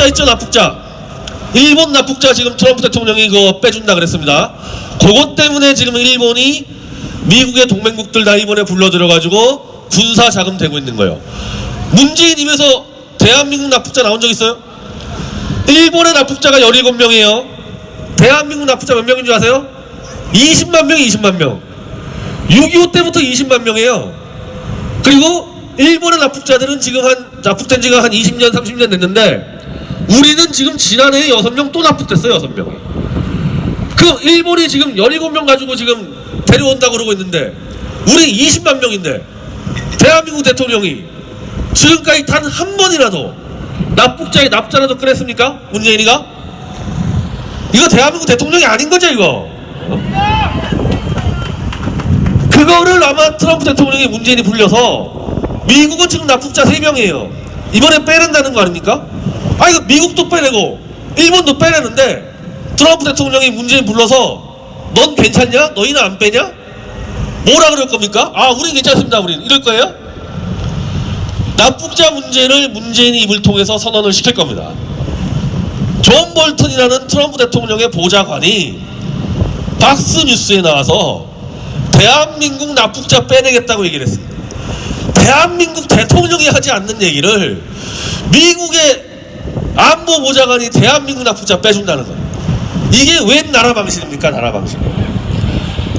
납북자 있죠, 납북자. 일본 납북자 지금 트럼프 대통령이 그거 빼준다 그랬습니다. 그것 때문에 지금 일본이 미국의 동맹국들 다 일본에 불러들여가지고 군사 자금 되고 있는 거예요. 문재인 입에서 대한민국 납북자 나온 적 있어요? 일본의 납북자가 17명이에요. 대한민국 납북자 몇 명인 줄 아세요? 20만 명, 20만 명. 6.25 때부터 20만 명이에요. 그리고 일본의 납북자들은 지금 납북된 지가 한 20년, 30년 됐는데, 우리는 지금 지난해에 6명 또 납북됐어요, 6명. 그 일본이 지금 17명 가지고 지금 데려온다고 그러고 있는데, 우리 20만 명인데, 대한민국 대통령이 지금까지 단 한 번이라도 납북자의 납자라도 꺼냈습니까? 문재인이가? 이거 대한민국 대통령이 아닌 거죠, 이거? 그거를 아마 트럼프 대통령이 문재인이 불려서, 미국은 지금 납북자 3명이에요. 이번에 빼낸다는 거 아닙니까? 아, 이거 미국도 빼내고 일본도 빼내는데 트럼프 대통령이 문재인 불러서 넌 괜찮냐? 너희는 안 빼냐? 뭐라 그럴 겁니까? 아, 우린 괜찮습니다, 우린. 이럴 거예요? 납북자 문제를 문재인이 입을 통해서 선언을 시킬 겁니다. 존 볼턴이라는 트럼프 대통령의 보좌관이 박스뉴스에 나와서 대한민국 납북자 빼내겠다고 얘기를 했습니다. 대한민국 대통령이 하지 않는 얘기를 미국의 안보보좌관이 대한민국 납북자 빼준다는 거예요. 이게 웬 나라 방식입니까? 나라 방식.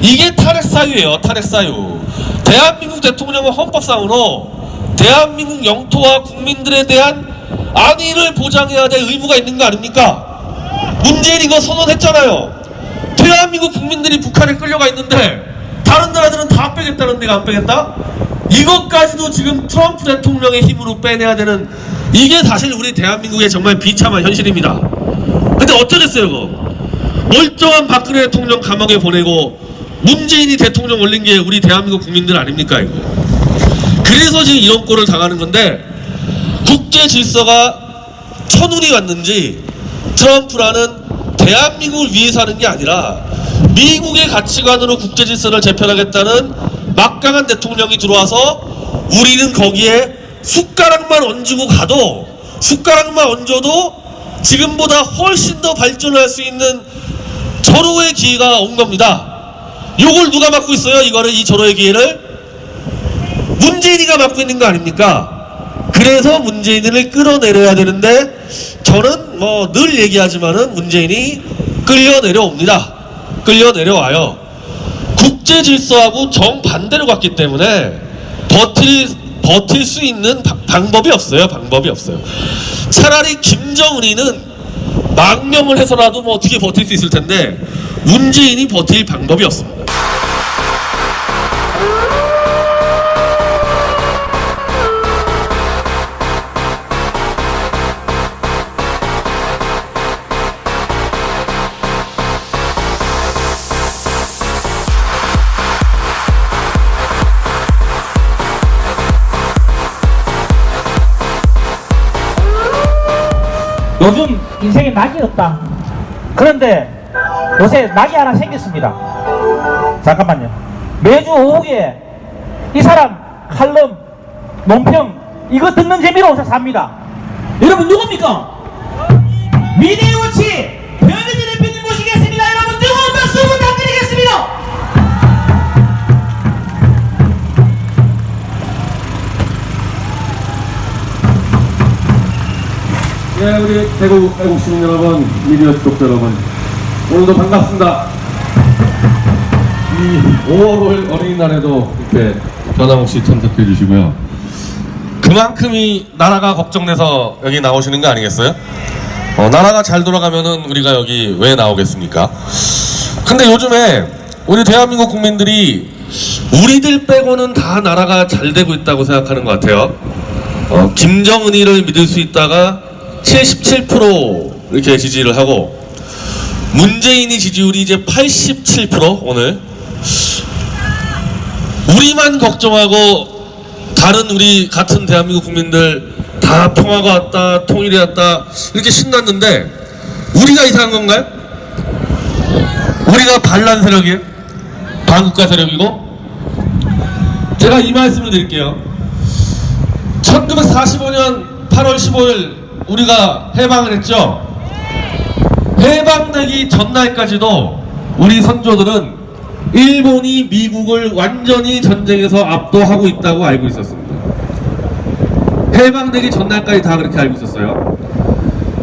이게 탄핵사유예요. 탄핵사유. 대한민국 대통령은 헌법상으로 대한민국 영토와 국민들에 대한 안위를 보장해야 될 의무가 있는 거 아닙니까? 문재인이 이거 선언했잖아요. 대한민국 국민들이 북한에 끌려가 있는데 다른 나라들은 다 빼겠다는 데가 안 빼겠다? 이것까지도 지금 트럼프 대통령의 힘으로 빼내야 되는, 이게 사실 우리 대한민국의 정말 비참한 현실입니다. 근데 어쩌겠어요, 그거. 멀쩡한 박근혜 대통령 감옥에 보내고 문재인이 대통령 올린 게 우리 대한민국 국민들 아닙니까, 이거. 그래서 지금 이런 꼴을 당하는 건데, 국제 질서가 천운이 왔는지 트럼프라는 대한민국을 위해서 하는 게 아니라 미국의 가치관으로 국제 질서를 재편하겠다는 막강한 대통령이 들어와서 우리는 거기에 숟가락만 얹고 가도, 숟가락만 얹어도 지금보다 훨씬 더 발전할 수 있는 절호의 기회가 온 겁니다. 요걸 누가 맡고 있어요? 이거를, 이 절호의 기회를 문재인이가 맡고 있는 거 아닙니까? 그래서 문재인을 끌어내려야 되는데, 저는 뭐 늘 얘기하지만은 문재인이 끌려 내려옵니다. 끌려 내려와요. 국제 질서하고 정반대로 갔기 때문에 버틸 수 있는 방법이 없어요. 방법이 없어요. 차라리 김정은이는 망명을 해서라도 뭐 어떻게 버틸 수 있을 텐데, 문재인이 버틸 방법이 없습니다. 요즘 인생에 낙이 없다. 그런데 요새 낙이 하나 생겼습니다. 잠깐만요. 매주 오후에 이 사람 칼럼, 논평 이거 듣는 재미로 요새 삽니다. 여러분 누굽니까? 미래워치 변희재 대표님 모시겠습니다. 여러분 뜨거운 박수 부탁드리겠습니다. 네, 우리 대구 애국 시민 여러분, 미디어 지독자 여러분, 오늘도 반갑습니다. 이 5월 어린이날에도 이렇게 변함없이 참석해 주시고요. 그만큼이 나라가 걱정돼서 여기 나오시는 거 아니겠어요? 나라가 잘 돌아가면은 우리가 여기 왜 나오겠습니까? 근데 요즘에 우리 대한민국 국민들이 우리들 빼고는 다 나라가 잘 되고 있다고 생각하는 것 같아요. 김정은이를 믿을 수 있다가 77% 이렇게 지지를 하고, 문재인이 지지율이 이제 87% 오늘. 우리만 걱정하고 다른 우리 같은 대한민국 국민들 다 평화가 왔다, 통일이 왔다 이렇게 신났는데, 우리가 이상한 건가요? 우리가 반란 세력이에요? 반국가 세력이고? 제가 이 말씀을 드릴게요. 1945년 8월 15일 우리가 해방을 했죠. 해방되기 전날까지도 우리 선조들은 일본이 미국을 완전히 전쟁에서 압도하고 있다고 알고 있었습니다. 해방되기 전날까지 다 그렇게 알고 있었어요.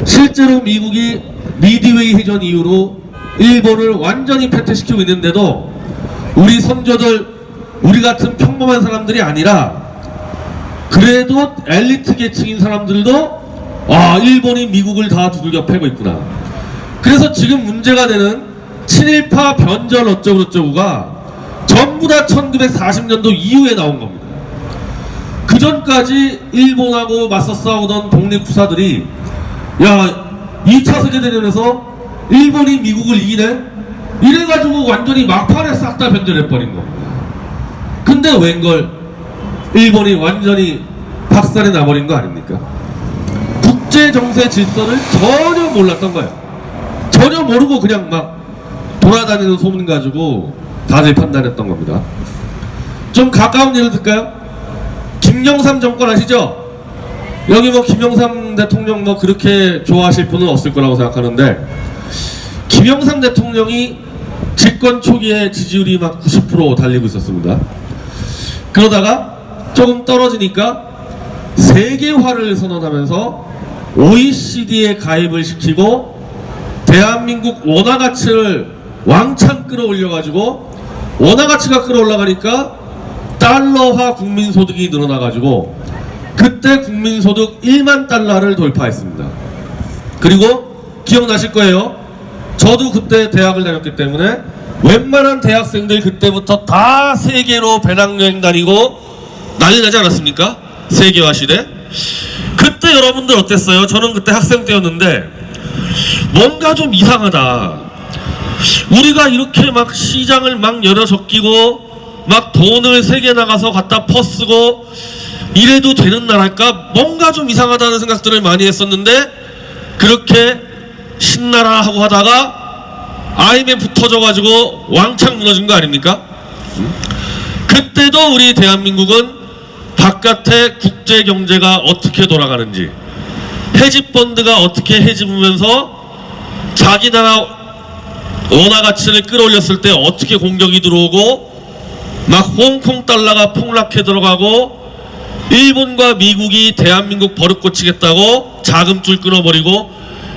실제로 미국이 미드웨이 해전 이후로 일본을 완전히 패퇴시키고 있는데도 우리 선조들, 우리 같은 평범한 사람들이 아니라 그래도 엘리트 계층인 사람들도 일본이 미국을 다 두들겨 패고 있구나. 그래서 지금 문제가 되는 친일파 변절 어쩌고저쩌고가 전부 다 1940년도 이후에 나온 겁니다. 그 전까지 일본하고 맞서 싸우던 독립투사들이 야 2차 세계대전에서 일본이 미국을 이기네? 이래가지고 완전히 막판에 싹 다 변절해버린 겁니다. 근데 웬걸 일본이 완전히 박살이 나버린 거 아닙니까? 국제정세 질서를 전혀 몰랐던 거예요. 전혀 모르고 그냥 막 돌아다니는 소문 가지고 다들 판단했던 겁니다. 좀 가까운 예를 들까요? 김영삼 정권 아시죠? 여기 뭐 김영삼 대통령 뭐 그렇게 좋아하실 분은 없을 거라고 생각하는데, 김영삼 대통령이 집권 초기에 지지율이 막 90% 달리고 있었습니다. 그러다가 조금 떨어지니까 세계화를 선언하면서 OECD에 가입을 시키고 대한민국 원화 가치를 왕창 끌어올려가지고, 원화 가치가 끌어올라가니까 달러화 국민소득이 늘어나가지고 그때 국민소득 1만 달러를 돌파했습니다. 그리고 기억나실 거예요. 저도 그때 대학을 다녔기 때문에 웬만한 대학생들 그때부터 다 세계로 배낭여행 다니고 난리 나지 않았습니까? 세계화 시대. 그때 여러분들 어땠어요? 저는 그때 학생 때였는데 뭔가 좀 이상하다. 우리가 이렇게 막 시장을 막 열어 적기고 막 돈을 세계 나가서 갖다 퍼쓰고 이래도 되는 나라일까? 뭔가 좀 이상하다는 생각들을 많이 했었는데, 그렇게 신나라 하고 하다가 IMF 터져가지고 왕창 무너진 거 아닙니까? 그때도 우리 대한민국은 바깥에 국제 경제가 어떻게 돌아가는지, 헤지펀드가 어떻게 헤집으면서 자기 나라 원화 가치를 끌어올렸을 때 어떻게 공격이 들어오고, 막 홍콩 달러가 폭락해 들어가고, 일본과 미국이 대한민국 버릇 고치겠다고 자금줄 끊어버리고,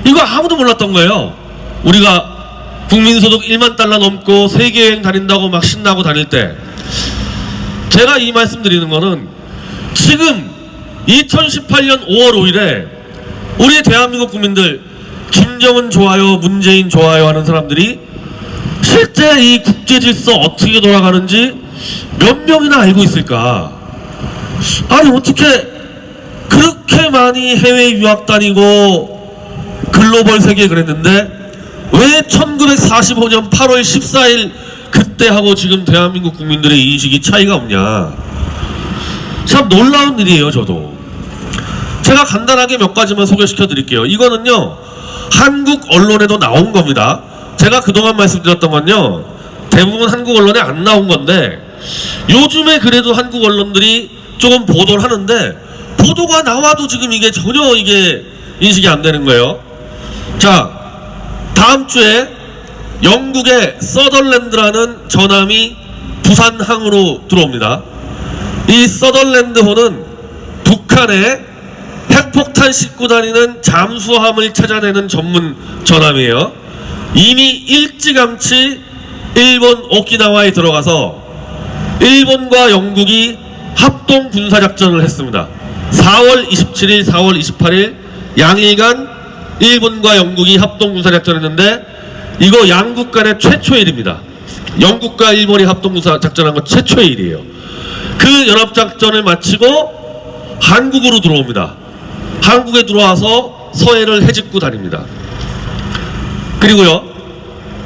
이거 아무도 몰랐던 거예요. 우리가 국민소득 1만 달러 넘고 세계여행 다닌다고 막 신나고 다닐 때. 제가 이 말씀 드리는 거는, 지금 2018년 5월 5일에 우리 대한민국 국민들 김정은 좋아요, 문재인 좋아요 하는 사람들이 실제 이 국제질서 어떻게 돌아가는지 몇 명이나 알고 있을까? 아니 어떻게 그렇게 많이 해외 유학 다니고 글로벌 세계에 그랬는데 왜 1945년 8월 14일 그때하고 지금 대한민국 국민들의 인식이 차이가 없냐? 참 놀라운 일이에요. 저도 제가 간단하게 몇 가지만 소개시켜 드릴게요. 이거는요 한국 언론에도 나온 겁니다. 제가 그동안 말씀드렸던 건요 대부분 한국 언론에 안 나온 건데, 요즘에 그래도 한국 언론들이 조금 보도를 하는데, 보도가 나와도 지금 이게 전혀 이게 인식이 안 되는 거예요. 자, 다음 주에 영국의 서덜랜드라는 전함이 부산항으로 들어옵니다. 이 서덜랜드호는 북한에 핵폭탄 싣고 다니는 잠수함을 찾아내는 전문 전함이에요. 이미 일찌감치 일본 오키나와에 들어가서 일본과 영국이 합동 군사작전을 했습니다. 4월 27일, 4월 28일 양일간 일본과 영국이 합동 군사작전을 했는데, 이거 양국 간의 최초의 일입니다. 영국과 일본이 합동 군사작전한 건 최초의 일이에요. 그 연합작전을 마치고 한국으로 들어옵니다. 한국에 들어와서 서해를 헤집고 다닙니다. 그리고요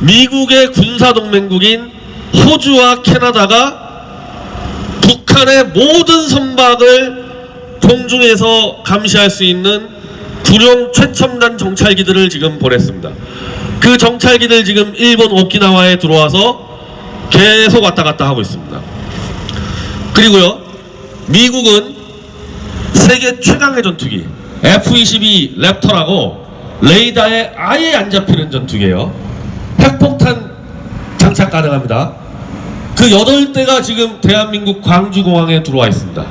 미국의 군사동맹국인 호주와 캐나다가 북한의 모든 선박을 공중에서 감시할 수 있는 구룡 최첨단 정찰기들을 지금 보냈습니다. 그 정찰기들 지금 일본 오키나와에 들어와서 계속 왔다 갔다 하고 있습니다. 그리고요 미국은 세계 최강의 전투기 F-22 랩터라고 레이더에 아예 안 잡히는 전투기예요. 핵폭탄 장착 가능합니다. 그 8대가 지금 대한민국 광주공항에 들어와 있습니다.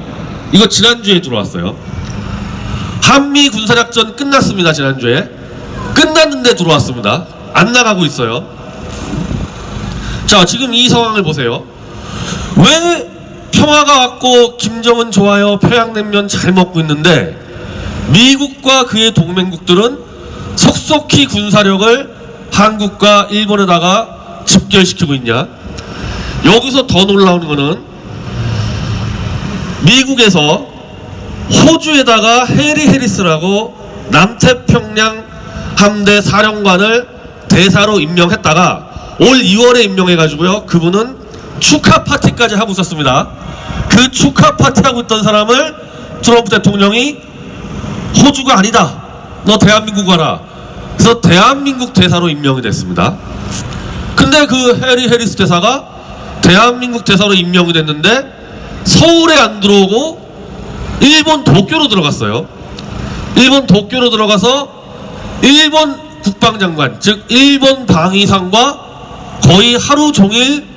이거 지난주에 들어왔어요. 한미 군사작전 끝났습니다. 지난주에 끝났는데 들어왔습니다. 안 나가고 있어요. 자, 지금 이 상황을 보세요. 왜 평화가 왔고 김정은 좋아요, 평양냉면 잘 먹고 있는데 미국과 그의 동맹국들은 속속히 군사력을 한국과 일본에다가 집결시키고 있냐? 여기서 더 놀라운 거는 미국에서 호주에다가 해리 해리스라고 남태평양 함대 사령관을 대사로 임명했다가 올 2월에 임명해가지고요, 그분은 축하 파티까지 하고 있었습니다. 그 축하 파티 하고 있던 사람을 트럼프 대통령이 호주가 아니다, 너 대한민국 와라. 그래서 대한민국 대사로 임명이 됐습니다. 근데 그 해리 해리스 대사가 대한민국 대사로 임명이 됐는데 서울에 안 들어오고 일본 도쿄로 들어갔어요. 일본 도쿄로 들어가서 일본 국방장관, 즉 일본 방위상과 거의 하루 종일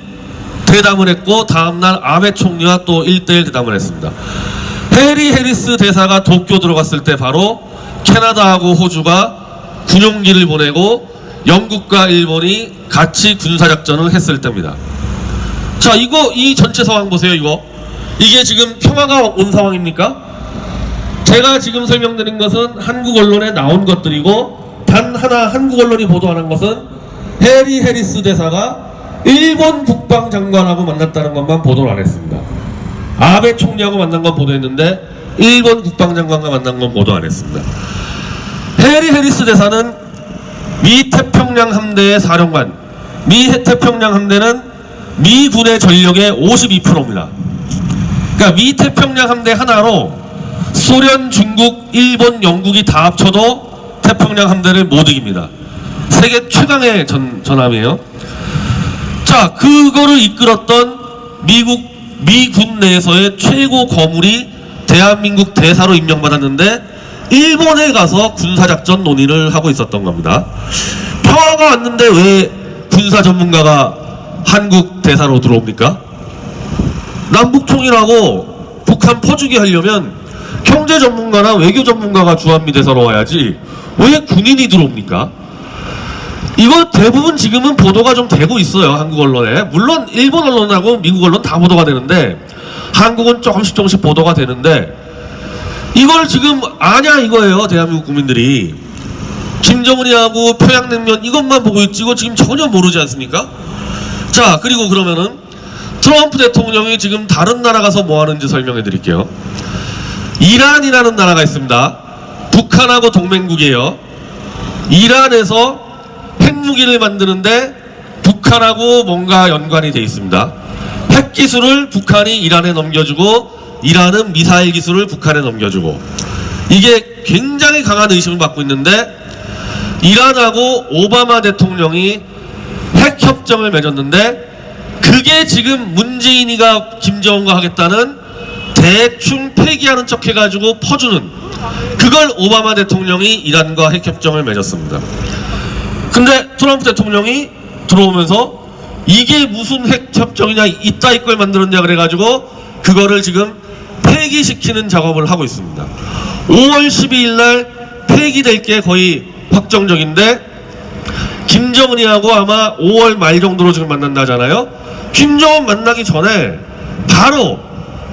대담을 했고 다음날 아베 총리와 또 1대1 대담을 했습니다. 해리 해리스 대사가 도쿄 들어갔을 때 바로 캐나다하고 호주가 군용기를 보내고 영국과 일본이 같이 군사작전을 했을 때입니다. 자, 이 전체 상황 보세요. 이게 지금 평화가 온 상황입니까? 제가 지금 설명드린 것은 한국 언론에 나온 것들이고, 단 하나 한국 언론이 보도하는 것은 해리 해리스 대사가 일본 국방장관하고 만났다는 것만 보도를 안 했습니다. 아베 총리하고 만난 건 보도했는데 일본 국방장관과 만난 건 보도 안 했습니다. 해리 해리스 대사는 미 태평양 함대의 사령관, 미 태평양 함대는 미군의 전력의 52%입니다. 그러니까 미 태평양 함대 하나로 소련, 중국, 일본, 영국이 다 합쳐도 태평양 함대를 못 이깁니다. 세계 최강의 전함이에요. 자, 그거를 이끌었던 미군 내에서의 최고 거물이 대한민국 대사로 임명받았는데 일본에 가서 군사작전 논의를 하고 있었던 겁니다. 평화가 왔는데 왜 군사 전문가가 한국 대사로 들어옵니까? 남북통일하고 북한 퍼주기 하려면 경제 전문가나 외교 전문가가 주한미 대사로 와야지 왜 군인이 들어옵니까? 이거 대부분 지금은 보도가 좀 되고 있어요. 한국 언론에. 물론 일본 언론하고 미국 언론 다 보도가 되는데 한국은 조금씩 보도가 되는데 이걸 지금 아냐 이거예요. 대한민국 국민들이. 김정은이하고 평양냉면 이것만 보고 있지 이거 지금 전혀 모르지 않습니까? 자, 그리고 그러면은 트럼프 대통령이 지금 다른 나라 가서 뭐 하는지 설명해 드릴게요. 이란이라는 나라가 있습니다. 북한하고 동맹국이에요. 이란에서 핵무기를 만드는데 북한하고 뭔가 연관이 돼 있습니다. 핵기술을 북한이 이란에 넘겨주고 이란은 미사일 기술을 북한에 넘겨주고, 이게 굉장히 강한 의심을 받고 있는데 이란하고 오바마 대통령이 핵협정을 맺었는데 그게 지금 문재인이가 김정은과 하겠다는 대충 폐기하는 척 해가지고 퍼주는, 그걸 오바마 대통령이 이란과 핵협정을 맺었습니다. 근데 트럼프 대통령이 들어오면서 이게 무슨 핵협정이냐, 이따위 걸 만들었냐 그래가지고 그거를 지금 폐기시키는 작업을 하고 있습니다. 5월 12일 날 폐기될 게 거의 확정적인데 김정은이하고 아마 5월 말 정도로 지금 만난다잖아요. 김정은 만나기 전에 바로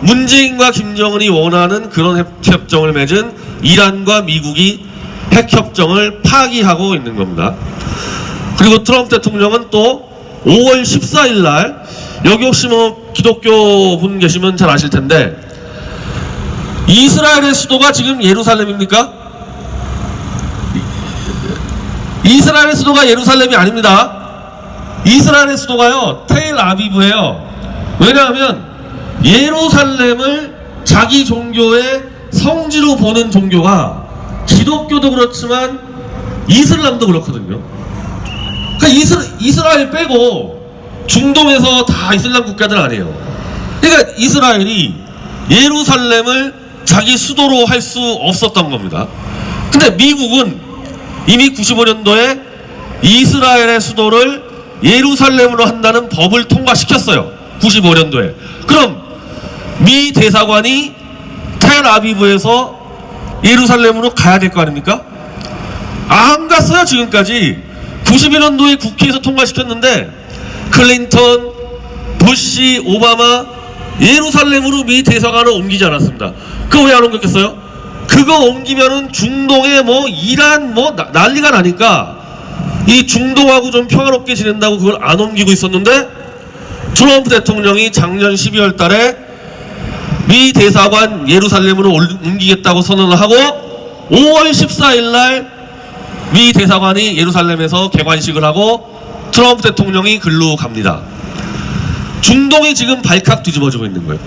문재인과 김정은이 원하는 그런 핵협정을 맺은 이란과 미국이 핵협정을 파기하고 있는 겁니다. 그리고 트럼프 대통령은 또 5월 14일 날, 여기 혹시 뭐 기독교 분 계시면 잘 아실 텐데 이스라엘의 수도가 지금 예루살렘입니까? 이스라엘의 수도가 예루살렘이 아닙니다. 이스라엘의 수도가요 텔아비브예요. 왜냐하면 예루살렘을 자기 종교의 성지로 보는 종교가 기독교도 그렇지만 이슬람도 그렇거든요. 그러니까 이스라엘 빼고 중동에서 다 이슬람 국가들 아니에요. 그러니까 이스라엘이 예루살렘을 자기 수도로 할 수 없었던 겁니다. 근데 미국은 이미 95년도에 이스라엘의 수도를 예루살렘으로 한다는 법을 통과시켰어요. 95년도에. 그럼 미 대사관이 텔아비브에서 예루살렘으로 가야 될 거 아닙니까? 안 갔어요. 지금까지. 91년도에 국회에서 통과시켰는데 클린턴, 부시, 오바마 예루살렘으로 미 대사관을 옮기지 않았습니다. 그거 왜 안 옮겼겠어요? 그거 옮기면은 중동에 뭐 이란 뭐 난리가 나니까 이 중동하고 좀 평화롭게 지낸다고 그걸 안 옮기고 있었는데 트럼프 대통령이 작년 12월 달에 미 대사관 예루살렘으로 옮기겠다고 선언을 하고 5월 14일 날 미 대사관이 예루살렘에서 개관식을 하고 트럼프 대통령이 글로 갑니다. 중동이 지금 발칵 뒤집어지고 있는 거예요.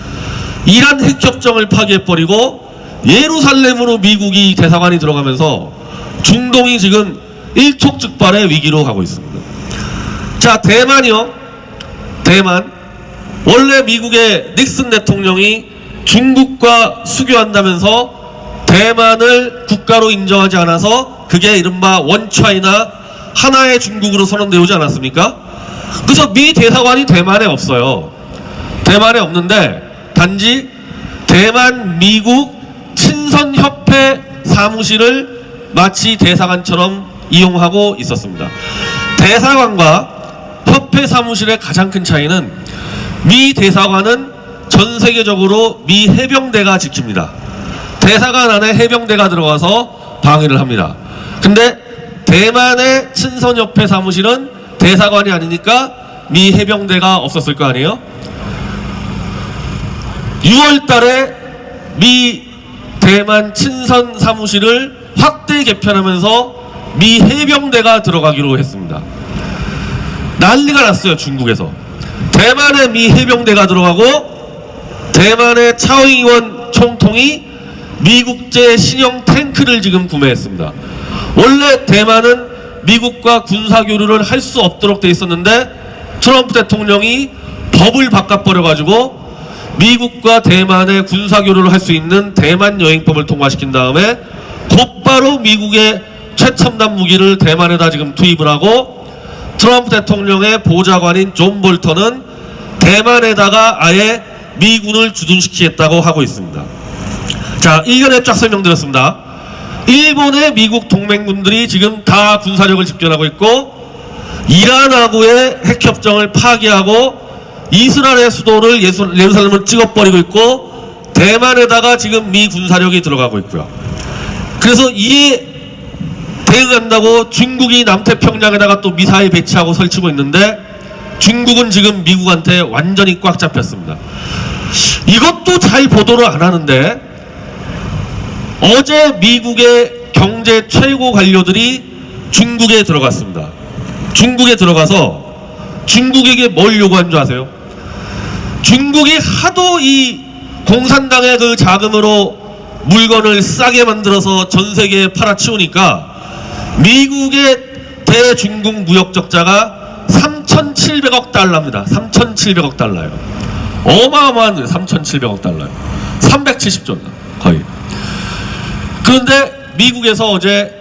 이란 핵협정을 파기해버리고 예루살렘으로 미국이 대사관이 들어가면서 중동이 지금 일촉즉발의 위기로 가고 있습니다. 자, 대만이요. 대만. 원래 미국의 닉슨 대통령이 중국과 수교한다면서 대만을 국가로 인정하지 않아서 그게 이른바 원차이나 하나의 중국으로 선언되어 오지 않았습니까? 그래서 미 대사관이 대만에 없어요. 대만에 없는데 단지 대만 미국 친선협회 사무실을 마치 대사관처럼 이용하고 있었습니다. 대사관과 협회 사무실의 가장 큰 차이는 미 대사관은 전 세계적으로 미 해병대가 지킵니다. 대사관 안에 해병대가 들어가서 방위를 합니다. 근데 대만의 친선협회 사무실은 대사관이 아니니까 미 해병대가 없었을 거 아니에요? 6월 달에 미 대만 친선 사무실을 확대 개편하면서 미 해병대가 들어가기로 했습니다. 난리가 났어요. 중국에서. 대만의 미 해병대가 들어가고 대만의 차오잉원 총통이 미국제 신형 탱크를 지금 구매했습니다. 원래 대만은 미국과 군사교류를 할 수 없도록 돼 있었는데 트럼프 대통령이 법을 바꿔버려가지고 미국과 대만의 군사교류를 할 수 있는 대만 여행법을 통과시킨 다음에 곧바로 미국의 최첨단 무기를 대만에다 지금 투입을 하고 트럼프 대통령의 보좌관인 존 볼턴은 대만에다가 아예 미군을 주둔시키겠다고 하고 있습니다. 자, 일련에 쫙 설명드렸습니다. 일본의 미국 동맹군들이 지금 다 군사력을 집결하고 있고 이란하고의 핵협정을 파기하고 이스라엘의 수도를 예루살렘을 찍어버리고 있고 대만에다가 지금 미 군사력이 들어가고 있고요. 그래서 이에 대응한다고 중국이 남태평양에다가 또 미사일 배치하고 설치고 있는데 중국은 지금 미국한테 완전히 꽉 잡혔습니다. 이것도 잘 보도를 안 하는데 어제 미국의 경제 최고 관료들이 중국에 들어갔습니다. 중국에 들어가서 중국에게 뭘 요구한 줄 아세요? 중국이 하도 이 공산당의 그 자금으로 물건을 싸게 만들어서 전 세계에 팔아치우니까 미국의 대중국 무역 적자가 3,700억 달러입니다. 3,700억 달러예요. 어마어마한 거예요. 3,700억 달러예요. 370조 거의. 그런데 미국에서 어제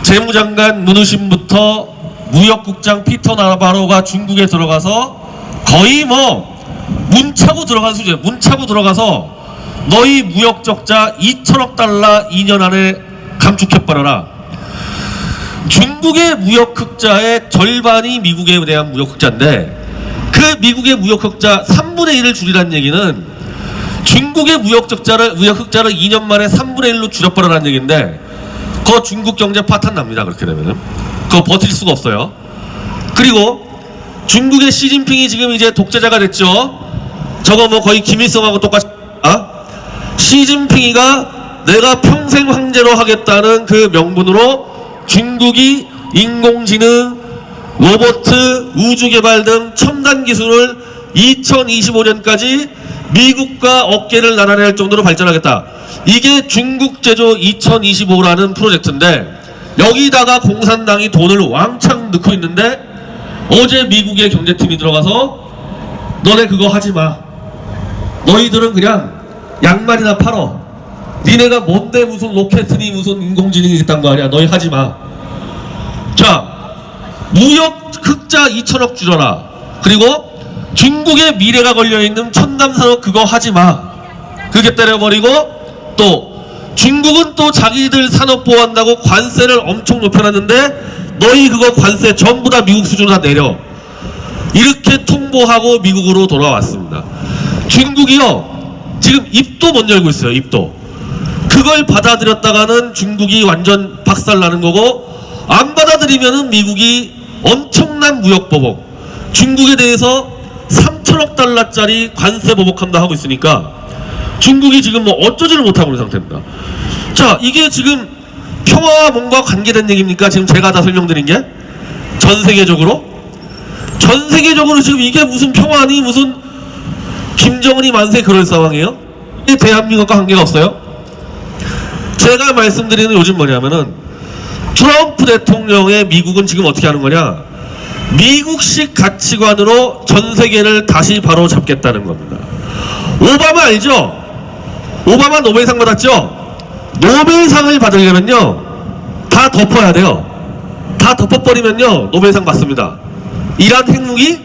재무장관 문우신부터 무역국장 피터 나바로가 중국에 들어가서 거의 뭐 문차고 들어간 수준이에요. 문차고 들어가서 너희 무역 적자 2천억 달러 2년 안에 감축해버려라. 중국의 무역 흑자의 절반이 미국에 대한 무역 흑자인데 그 미국의 무역 흑자 3분의 1을 줄이라는 얘기는 중국의 무역 흑자를 2년 만에 3분의 1로 줄여버려라는 얘기인데 그거 중국 경제 파탄 납니다. 그렇게 되면은 그거 버틸 수가 없어요. 그리고 중국의 시진핑이 지금 이제 독재자가 됐죠. 저거 뭐 거의 김일성하고 똑같이 시진핑이가 내가 평생 황제로 하겠다는 그 명분으로 중국이 인공지능, 로봇, 우주개발 등 첨단 기술을 2025년까지 미국과 어깨를 나란히 할 정도로 발전하겠다. 이게 중국 제조 2025라는 프로젝트인데 여기다가 공산당이 돈을 왕창 넣고 있는데 어제 미국의 경제팀이 들어가서 너네 그거 하지마. 너희들은 그냥 양말이나 팔어. 니네가 뭔데 무슨 로켓이니 무슨 인공지능이 있단 거 아니야. 너희 하지마. 자, 무역 흑자 2천억 줄여라. 그리고 중국의 미래가 걸려있는 첨단산업 그거 하지마. 그게 때려버리고, 또 중국은 또 자기들 산업 보호한다고 관세를 엄청 높여놨는데 너희 그거 관세 전부 다 미국 수준으로 다 내려. 이렇게 통보하고 미국으로 돌아왔습니다. 중국이요 지금 입도 못 열고 있어요. 입도. 그걸 받아들였다가는 중국이 완전 박살나는 거고, 안 받아들이면은 미국이 엄청난 무역 보복, 중국에 대해서 3천억 달러짜리 관세 보복한다 하고 있으니까 중국이 지금 뭐 어쩌지를 못하고 있는 상태입니다. 자, 이게 지금 평화와 뭔가 관계된 얘기입니까? 지금 제가 다 설명드린 게 전 세계적으로 지금 이게 무슨 평화니 무슨 김정은이 만세 그럴 상황이에요? 이 대한민국과 관계가 없어요? 제가 말씀드리는 요즘 뭐냐면은 트럼프 대통령의 미국은 지금 어떻게 하는 거냐, 미국식 가치관으로 전 세계를 다시 바로 잡겠다는 겁니다. 오바마 알죠? 오바마 노벨상 받았죠? 노벨상을 받으려면요 다 덮어야 돼요. 다 덮어버리면요 노벨상 받습니다. 이란 핵무기?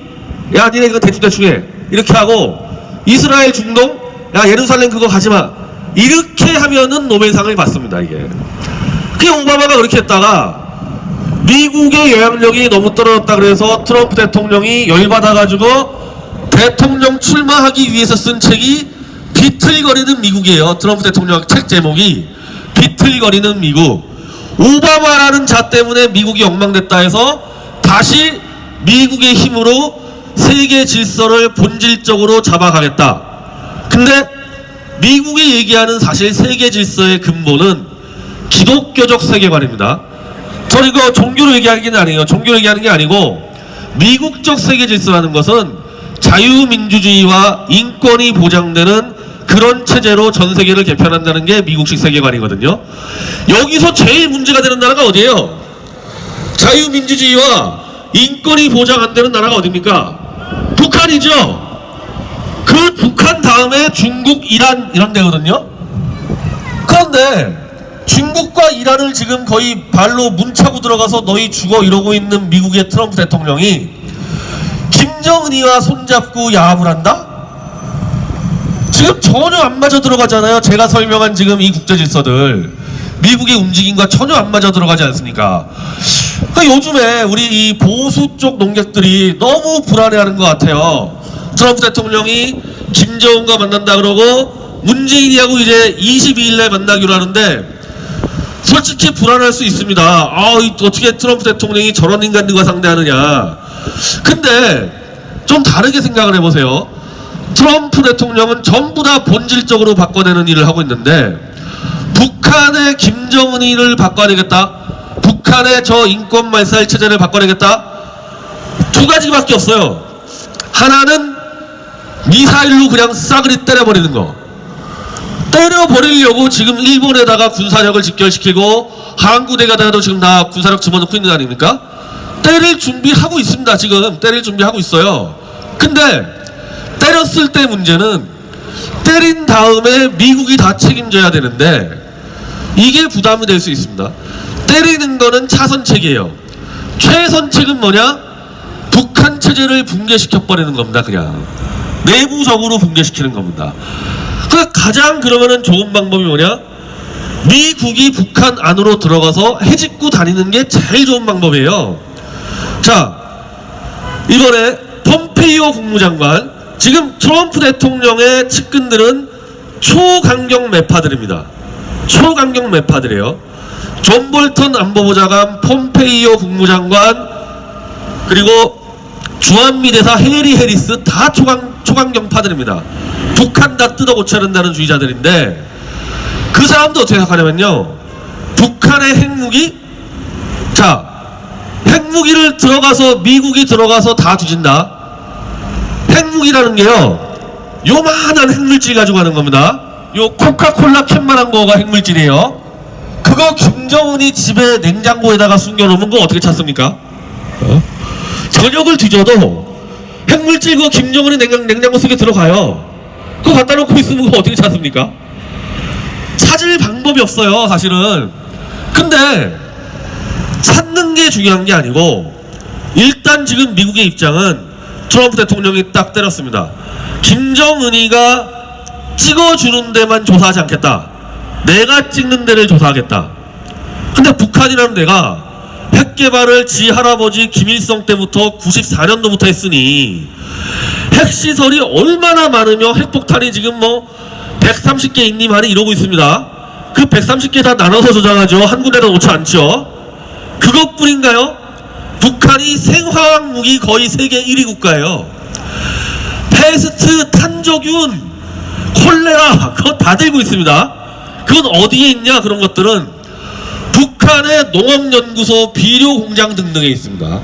야 니네 이거 대충 해. 이렇게 하고, 이스라엘 중동? 야 예루살렘 그거 가지마. 이렇게 하면은 노벨상을 받습니다. 이게 그게 오바마가 그렇게 했다가 미국의 영향력이 너무 떨어졌다 그래서 트럼프 대통령이 열받아가지고 대통령 출마하기 위해서 쓴 책이 비틀거리는 미국이에요. 트럼프 대통령 책 제목이 비틀거리는 미국. 오바마라는 자 때문에 미국이 엉망됐다 해서 다시 미국의 힘으로 세계 질서를 본질적으로 잡아가겠다. 근데 미국이 얘기하는 사실 세계 질서의 근본은 기독교적 세계관입니다. 저는 이거 종교로 얘기하는 게 아니에요. 종교로 얘기하는 게 아니고, 미국적 세계 질서라는 것은 자유민주주의와 인권이 보장되는 그런 체제로 전 세계를 개편한다는 게 미국식 세계관이거든요. 여기서 제일 문제가 되는 나라가 어디예요? 자유민주주의와 인권이 보장 안 되는 나라가 어딥니까? 북한이죠. 그 북한 다음에 중국, 이란 이런 데거든요. 그런데 중국과 이란을 지금 거의 발로 문차고 들어가서 너희 죽어 이러고 있는 미국의 트럼프 대통령이 김정은이와 손잡고 야합을 한다? 지금 전혀 안 맞아 들어가잖아요. 제가 설명한 지금 이 국제질서들 미국의 움직임과 전혀 안 맞아 들어가지 않습니까? 그러니까 요즘에 우리 이 보수 쪽 농객들이 너무 불안해하는 것 같아요. 트럼프 대통령이 김정은과 만난다 그러고 문재인이하고 이제 22일날 만나기로 하는데, 솔직히 불안할 수 있습니다. 어떻게 트럼프 대통령이 저런 인간들과 상대하느냐. 근데 좀 다르게 생각을 해보세요. 트럼프 대통령은 전부 다 본질적으로 바꿔내는 일을 하고 있는데, 북한의 김정은이를 바꿔내겠다, 북한의 저 인권 말살 체제를 바꿔내겠다, 두 가지밖에 없어요. 하나는 미사일로 그냥 싸그리 때려버리는 거. 때려버리려고 지금 일본에다가 군사력을 집결시키고 항구대가다가도 지금 다 군사력 집어넣고 있는 거 아닙니까? 때릴 준비하고 있습니다. 지금 때릴 준비하고 있어요. 근데 때렸을 때 문제는 때린 다음에 미국이 다 책임져야 되는데 이게 부담이 될 수 있습니다. 때리는 거는 차선책이에요. 최선책은 뭐냐? 북한 체제를 붕괴시켜버리는 겁니다. 그냥 내부적으로 붕괴시키는 겁니다. 그 가장 그러면은 좋은 방법이 뭐냐? 미국이 북한 안으로 들어가서 해집고 다니는 게 제일 좋은 방법이에요. 자, 이번에 폼페이오 국무장관, 지금 트럼프 대통령의 측근들은 초강경 매파들입니다. 초강경 매파들이에요. 존 볼턴 안보보좌관, 폼페이오 국무장관, 그리고 주한미 대사 해리 해리스 다 초강경파들입니다. 북한 다 뜯어고쳐야 된다는 주의자들인데, 그 사람도 어떻게 생각하냐면요, 북한의 핵무기, 자, 핵무기를 들어가서 미국이 들어가서 다 뒤진다. 핵무기라는 게요, 요만한 핵물질 가지고 가는 겁니다. 요 코카콜라 캔만한 거가 핵물질이에요. 그거 김정은이 집에 냉장고에다가 숨겨놓으면 그거 어떻게 찾습니까? 저녁을 뒤져도 핵물질 그거 김정은이 냉장고 속에 들어가요. 그거 갖다 놓고 있으면 그거 어떻게 찾습니까? 찾을 방법이 없어요, 사실은. 근데 찾는 게 중요한 게 아니고, 일단 지금 미국의 입장은 트럼프 대통령이 딱 때렸습니다. 김정은이가 찍어주는 데만 조사하지 않겠다. 내가 찍는 데를 조사하겠다. 근데 북한이라는 데가 핵 개발을 지 할아버지 김일성 때부터 94년도부터 했으니 핵시설이 얼마나 많으며 핵폭탄이 지금 뭐 130개 있니만이 이러고 있습니다. 그 130개 다 나눠서 조장하죠. 한 군데다 놓지 않죠. 그것뿐인가요? 북한이 생화학 무기 거의 세계 1위 국가예요. 패스트, 탄저균, 콜레라 그거 다 들고 있습니다. 그건 어디에 있냐? 그런 것들은 북한의 농업연구소, 비료공장 등등에 있습니다.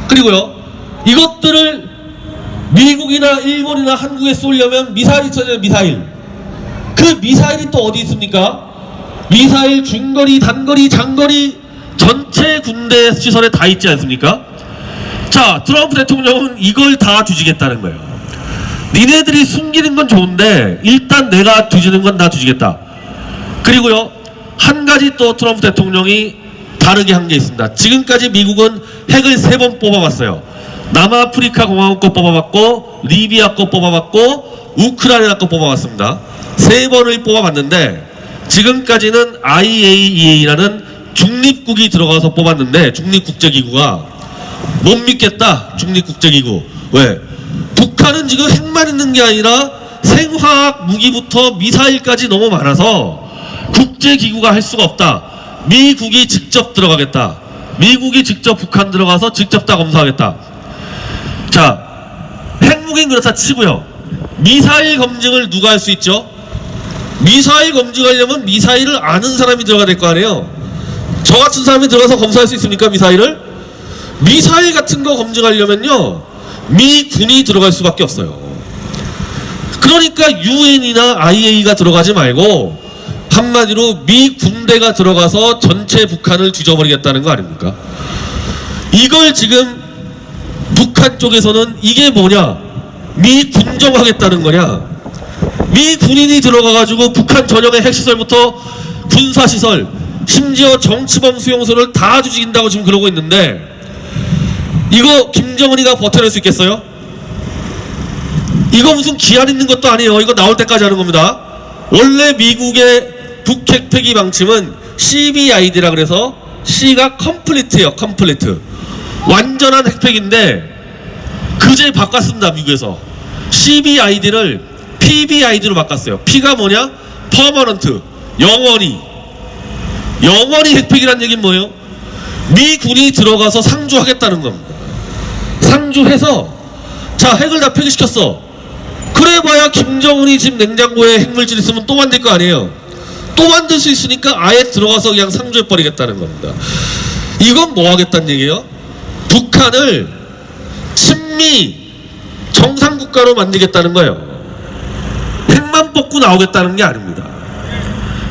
그리고요, 이것들을 미국이나 일본이나 한국에 쏘려면 미사일이 있어야 미사일. 그 미사일이 또 어디 있습니까? 미사일 중거리, 단거리, 장거리 전체 군대 시설에 다 있지 않습니까? 자, 트럼프 대통령은 이걸 다 뒤지겠다는 거예요. 니네들이 숨기는 건 좋은데 일단 내가 뒤지는 건 다 뒤지겠다. 그리고요, 한 가지 또 트럼프 대통령이 다르게 한 게 있습니다. 지금까지 미국은 핵을 3번 뽑아봤어요. 남아프리카 공화국 거 뽑아봤고, 리비아 거 뽑아봤고, 우크라이나 거 뽑아봤습니다. 3번을 뽑아봤는데 지금까지는 IAEA라는 중립국이 들어가서 뽑았는데, 중립국제기구가 못 믿겠다. 중립국제기구. 왜? 북한은 지금 핵만 있는 게 아니라 생화학 무기부터 미사일까지 너무 많아서 국제기구가 할 수가 없다. 미국이 직접 들어가겠다. 미국이 직접 북한 들어가서 직접 다 검사하겠다. 자, 핵무기는 그렇다 치고요, 미사일 검증을 누가 할 수 있죠? 미사일 검증하려면 미사일을 아는 사람이 들어가야 될 거 아니에요. 저 같은 사람이 들어가서 검사할 수 있습니까? 미사일을? 미사일 같은 거 검증하려면요, 미군이 들어갈 수밖에 없어요. 그러니까 UN이나 IAEA가 들어가지 말고 한마디로 미 군대가 들어가서 전체 북한을 뒤져버리겠다는 거 아닙니까? 이걸 지금 북한 쪽에서는 이게 뭐냐? 미 군정하겠다는 거냐? 미 군인이 들어가가지고 북한 전역의 핵시설부터 군사시설, 심지어 정치범 수용소를 다 뒤진다고 지금 그러고 있는데, 이거 김정은이가 버텨낼 수 있겠어요? 이거 무슨 기한 있는 것도 아니에요. 이거 나올 때까지 하는 겁니다. 원래 미국의 북핵 폐기 방침은 CBID라 그래서 C가 컴플리트예요. 컴플리트. 완전한 핵폐기인데 그제 바꿨습니다. 미국에서 CBID를 PBID로 바꿨어요. P가 뭐냐? 퍼머넌트. 영원히 핵폐기란 얘기는 뭐예요? 미군이 들어가서 상주하겠다는 겁니다. 상주해서, 자, 핵을 다 폐기시켰어. 그래봐야 김정은이 지금 냉장고에 핵물질 있으면 또 만들 거 아니에요. 또 만들 수 있으니까 아예 들어가서 그냥 상주해버리겠다는 겁니다. 이건 뭐 하겠다는 얘기예요? 북한을 친미 정상국가로 만들겠다는 거예요. 핵만 뽑고 나오겠다는 게 아닙니다.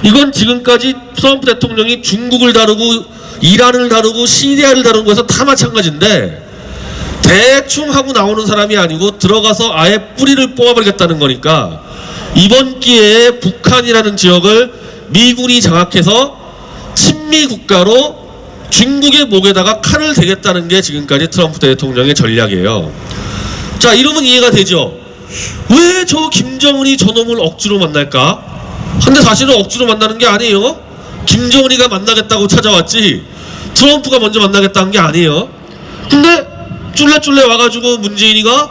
이건 지금까지 트럼프 대통령이 중국을 다루고 이란을 다루고 시리아를 다룬 거에서 다 마찬가지인데, 대충 하고 나오는 사람이 아니고 들어가서 아예 뿌리를 뽑아버리겠다는 거니까 이번 기회에 북한이라는 지역을 미군이 장악해서 친미 국가로 중국의 목에다가 칼을 대겠다는 게 지금까지 트럼프 대통령의 전략이에요. 자, 이러면 이해가 되죠? 왜 저 김정은이 저놈을 억지로 만날까? 근데 사실은 억지로 만나는 게 아니에요. 김정은이가 만나겠다고 찾아왔지 트럼프가 먼저 만나겠다는 게 아니에요. 근데 쫄래쫄래 와가지고 문재인이가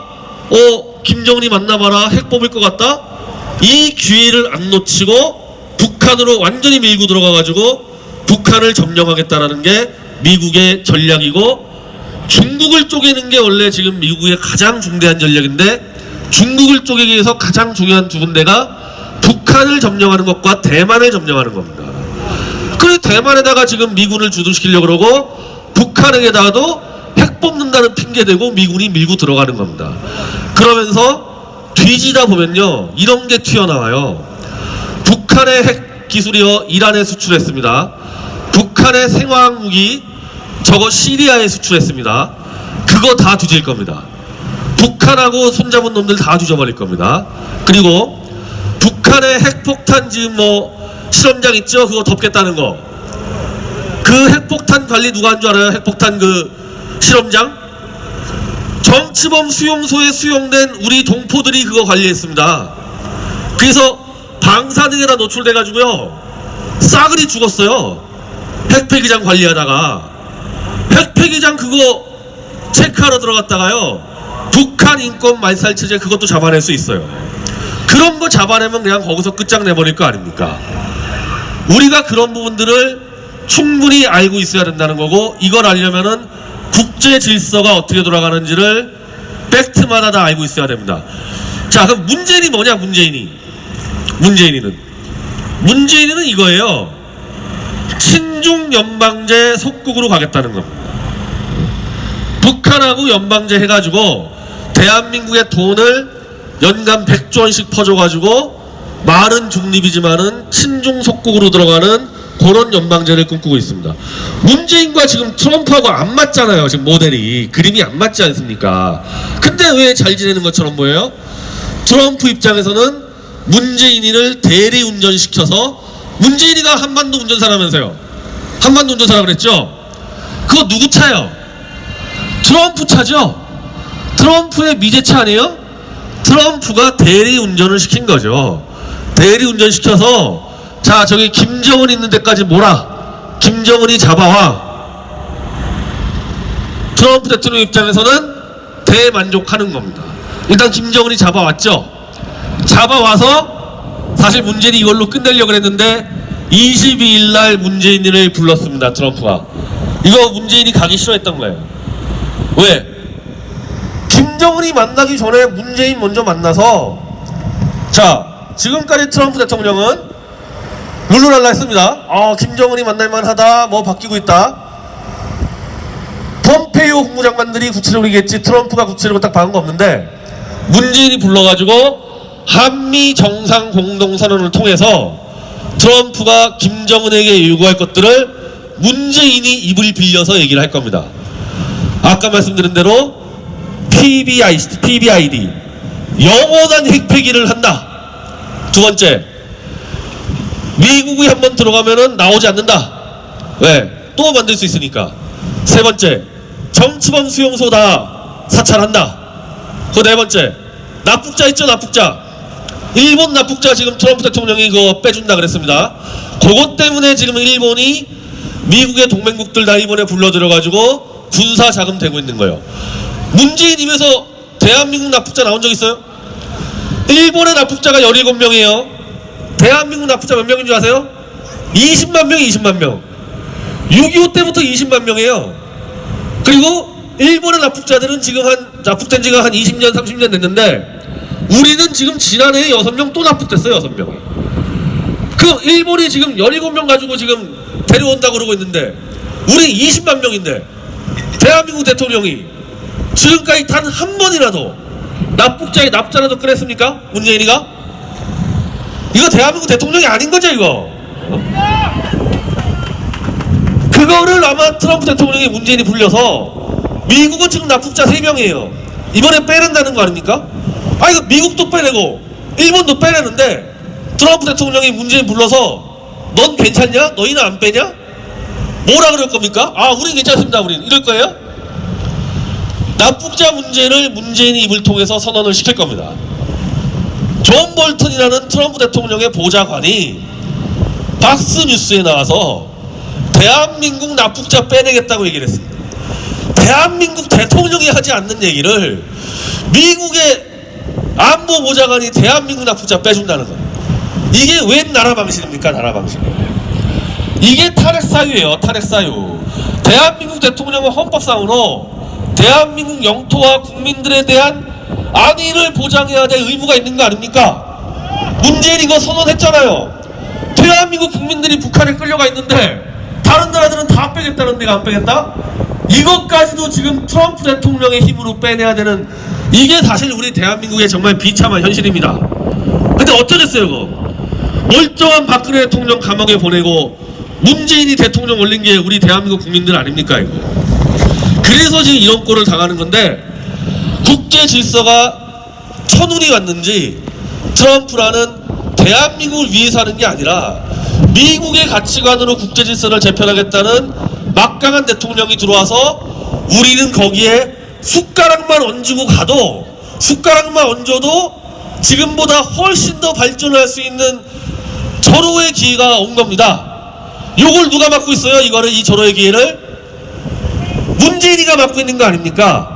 김정은이 만나봐라, 핵 뽑을 것 같다, 이 기회를 안 놓치고 북한으로 완전히 밀고 들어가가지고 북한을 점령하겠다라는 게 미국의 전략이고, 중국을 쪼개는 게 원래 지금 미국의 가장 중대한 전략인데, 중국을 쪼개기 위해서 가장 중요한 두 군데가 북한을 점령하는 것과 대만을 점령하는 겁니다. 그래서 대만에다가 지금 미군을 주둔시키려고 그러고 북한에게다가도 핵 뽑는다는 핑계대고 미군이 밀고 들어가는 겁니다. 그러면서 뒤지다 보면요, 이런 게 튀어나와요. 북한의 핵 기술이요, 이란에 수출했습니다. 북한의 생화학 무기 저거 시리아에 수출했습니다. 그거 다 뒤질 겁니다. 북한하고 손잡은 놈들 다 뒤져버릴 겁니다. 그리고 북한의 핵폭탄 지금 뭐 실험장 있죠? 그거 덮겠다는 거. 그 핵폭탄 관리 누가 한 줄 알아요? 핵폭탄 그 실험장? 정치범 수용소에 수용된 우리 동포들이 그거 관리했습니다. 그래서 방사능에다 노출돼가지고요 싸그리 죽었어요. 핵폐기장 관리하다가 핵폐기장 그거 체크하러 들어갔다가요 북한 인권 말살 체제 그것도 잡아낼 수 있어요. 그런 거 잡아내면 그냥 거기서 끝장내버릴 거 아닙니까? 우리가 그런 부분들을 충분히 알고 있어야 된다는 거고, 이걸 알려면은 국제 질서가 어떻게 돌아가는지를 팩트마다 다 알고 있어야 됩니다. 자, 그럼 문재인이 뭐냐? 문재인은 이거예요. 친중 연방제 속국으로 가겠다는 거. 북한하고 연방제 해가지고 대한민국의 돈을 연간 100조 원씩 퍼줘가지고 말은 중립이지만은 친중 속국으로 들어가는 그런 연방제를 꿈꾸고 있습니다. 문재인과 지금 트럼프하고 안 맞잖아요. 지금 모델이 그림이 안 맞지 않습니까? 근데 왜 잘 지내는 것처럼 보여요? 트럼프 입장에서는 문재인이를 대리 운전시켜서, 문재인이가 한반도 운전사라면서요. 한반도 운전사라 그랬죠? 그거 누구 차요? 트럼프 차죠? 트럼프의 미제차 아니에요? 트럼프가 대리 운전을 시킨 거죠. 대리 운전 시켜서 자 저기 김정은 있는 데까지 몰아. 김정은이 잡아와. 트럼프 대통령 입장에서는 대만족하는 겁니다. 일단 김정은이 잡아왔죠. 잡아와서 사실 문재인이 이걸로 끝내려고 했는데 22일 날 문재인을 불렀습니다. 트럼프가. 이거 문재인이 가기 싫어했던 거예요. 왜? 김정은이 만나기 전에 문재인 먼저 만나서, 자 지금까지 트럼프 대통령은 룰루랄라 했습니다. 김정은이 만날만 하다, 뭐 바뀌고 있다. 폼페이오 국무장관들이 구체적으로 얘기했지 트럼프가 구체적으로 딱 박은 거 없는데, 문재인이 불러가지고 한미 정상 공동선언을 통해서 트럼프가 김정은에게 요구할 것들을 문재인이 입을 빌려서 얘기를 할 겁니다. 아까 말씀드린 대로 PBID 영원한 핵폐기를 한다. 두 번째, 미국이 한번 들어가면은 나오지 않는다. 왜? 또 만들 수 있으니까. 세 번째, 정치범 수용소 다 사찰한다. 그 네 번째, 납북자 있죠? 납북자. 일본 납북자 지금 트럼프 대통령이 그거 빼준다 그랬습니다. 그것 때문에 지금 일본이 미국의 동맹국들 다 일본에 불러들여가지고 군사 자금 되고 있는 거예요. 문재인 입에서 대한민국 납북자 나온 적 있어요? 일본의 납북자가 17명이에요. 대한민국 납북자 몇 명인 줄 아세요? 20만 명, 20만 명. 6.25 때부터 20만 명이에요. 그리고 일본의 납북자들은 지금 납북된 지가 한 20년, 30년 됐는데, 우리는 지금 지난해에 6명 또 납북됐어요. 6명. 그 일본이 지금 17명 가지고 지금 데려온다고 그러고 있는데, 우리 20만 명인데 대한민국 대통령이 지금까지 단 한 번이라도 납북자의 납자라도 꺼냈습니까? 문재인이가? 이거 대한민국 대통령이 아닌 거죠 이거. 그거를 아마 트럼프 대통령이 문재인이 불려서, 미국은 지금 납북자 3명이에요 이번에 빼낸다는 거 아닙니까? 이거 미국도 빼내고 일본도 빼내는데 트럼프 대통령이 문재인 불러서 넌 괜찮냐? 너희는 안 빼냐? 뭐라 그럴 겁니까? 우린 괜찮습니다. 우린 이럴 거예요? 납북자 문제를 문재인이 입을 통해서 선언을 시킬 겁니다. 존 볼턴이라는 트럼프 대통령의 보좌관이 박스뉴스에 나와서 대한민국 납북자 빼내겠다고 얘기를 했습니다. 대한민국 대통령이 하지 않는 얘기를 미국의 안보보좌관이 대한민국 납북자 빼준다는 거. 이게 웬 나라 방식입니까? 나라 방식. 이게 탄핵사유예요. 탄핵사유. 대한민국 대통령은 헌법상으로 대한민국 영토와 국민들에 대한 안위를 보장해야 될 의무가 있는 거 아닙니까? 문재인이 이거 선언했잖아요. 대한민국 국민들이 북한에 끌려가 있는데 다른 나라들은 다 빼겠다는 데가 안 빼겠다? 이것까지도 지금 트럼프 대통령의 힘으로 빼내야 되는, 이게 사실 우리 대한민국의 정말 비참한 현실입니다. 근데 어쩌겠어요 이거. 멀쩡한 박근혜 대통령 감옥에 보내고 문재인이 대통령 올린 게 우리 대한민국 국민들 아닙니까 이거. 그래서 지금 이런 꼴을 당하는 건데, 국제 질서가 천운이 왔는지 트럼프라는 대한민국을 위해서 하는 게 아니라 미국의 가치관으로 국제 질서를 재편하겠다는 막강한 대통령이 들어와서 우리는 거기에 숟가락만 얹고 가도, 숟가락만 얹어도 지금보다 훨씬 더 발전할 수 있는 절호의 기회가 온 겁니다. 요걸 누가 맡고 있어요? 이 절호의 기회를 문재인이가 맡고 있는 거 아닙니까?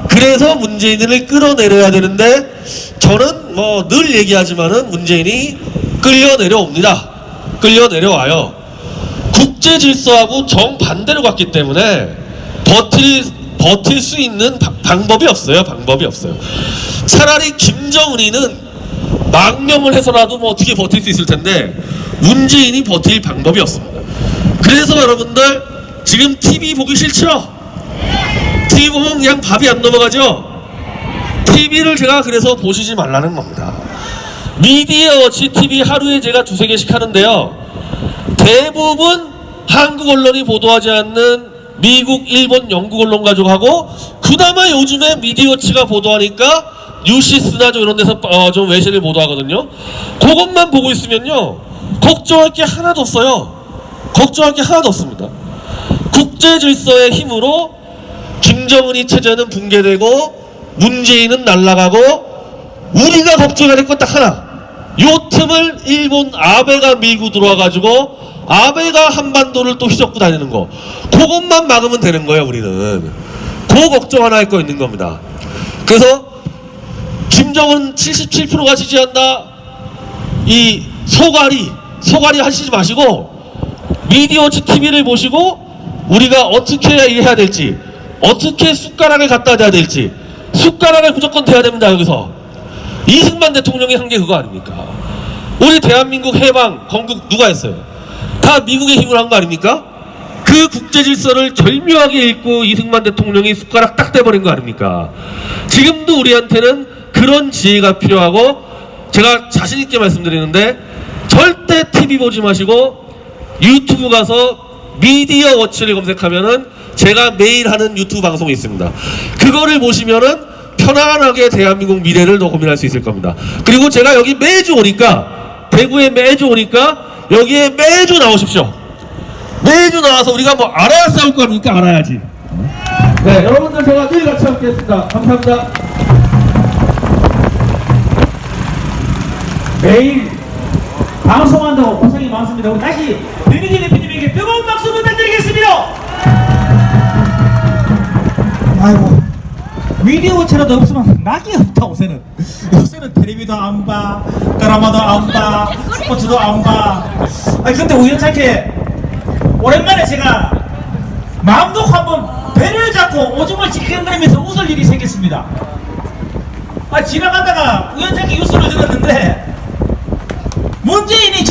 그래서 문재인을 끌어내려야 되는데, 저는 뭐 늘 얘기하지만은 문재인이 끌려 내려옵니다. 끌려 내려와요. 국제 질서하고 정반대로 갔기 때문에 버틸 수 있는 방법이 없어요. 방법이 없어요. 차라리 김정은이는 망명을 해서라도 뭐 어떻게 버틸 수 있을 텐데 문재인이 버틸 방법이 없습니다. 그래서 여러분들 지금 TV 보기 싫죠? TV 보면 그냥 밥이 안 넘어가죠? TV를 제가 그래서 보시지 말라는 겁니다. 미디어워치 TV 하루에 제가 2-3개씩 하는데요, 대부분 한국 언론이 보도하지 않는 미국, 일본, 영국 언론 가지고 하고, 그나마 요즘에 미디어워치가 보도하니까 뉴시스나 좀 이런 데서 좀 외신을 보도하거든요. 그것만 보고 있으면요 걱정할 게 하나도 없어요. 걱정할 게 하나도 없습니다. 국제 질서의 힘으로 김정은이 체제는 붕괴되고 문재인은 날아가고, 우리가 걱정해야 될 건 딱 하나, 요 틈을 일본 아베가 밀고 들어와가지고 아베가 한반도를 또 휘젓고 다니는 거, 그것만 막으면 되는 거예요. 우리는 그 걱정 하나 할 거 있는 겁니다. 그래서 김정은 77%가 지지한다, 이 소가리 하시지 마시고 미디어워치 TV를 보시고 우리가 어떻게 해야 될지, 어떻게 숟가락을 갖다 대야 될지, 숟가락을 무조건 대야 됩니다. 여기서 이승만 대통령이 한 게 그거 아닙니까? 우리 대한민국 해방 건국 누가 했어요? 다 미국의 힘을 한 거 아닙니까? 그 국제 질서를 절묘하게 읽고 이승만 대통령이 숟가락 딱 대버린 거 아닙니까? 지금도 우리한테는 그런 지혜가 필요하고, 제가 자신 있게 말씀드리는데 절대 TV 보지 마시고 유튜브 가서 미디어 워치를 검색하면은 제가 매일 하는 유튜브 방송이 있습니다. 그거를 보시면은 편안하게 대한민국 미래를 더 고민할 수 있을 겁니다. 그리고 제가 여기 매주 오니까, 대구에 매주 오니까 여기에 매주 나오십시오. 매주 나와서 우리가 뭐 알아야 싸울 거 아닙니까? 알아야지. 네, 여러분들 제가 늘 같이 함께 했습니다. 감사합니다. 매일 방송한다고 고생이 많습니다. 우리 다시 변희재 대표님에게 뜨거운 박수 부탁드리겠습니다. 아이고, 미디어워치라도 없으면 낙이 없다. 요새는 텔레비도 안 봐, 드라마도 안 봐, 스포츠도 안 봐. 아니 근데 우연찮게 오랜만에 제가 마음 놓고 한번 배를 잡고 오줌을 찌그러면서 웃을 일이 생겼습니다. 지나가다가 우연찮게 뉴스를 들었는데 문재인이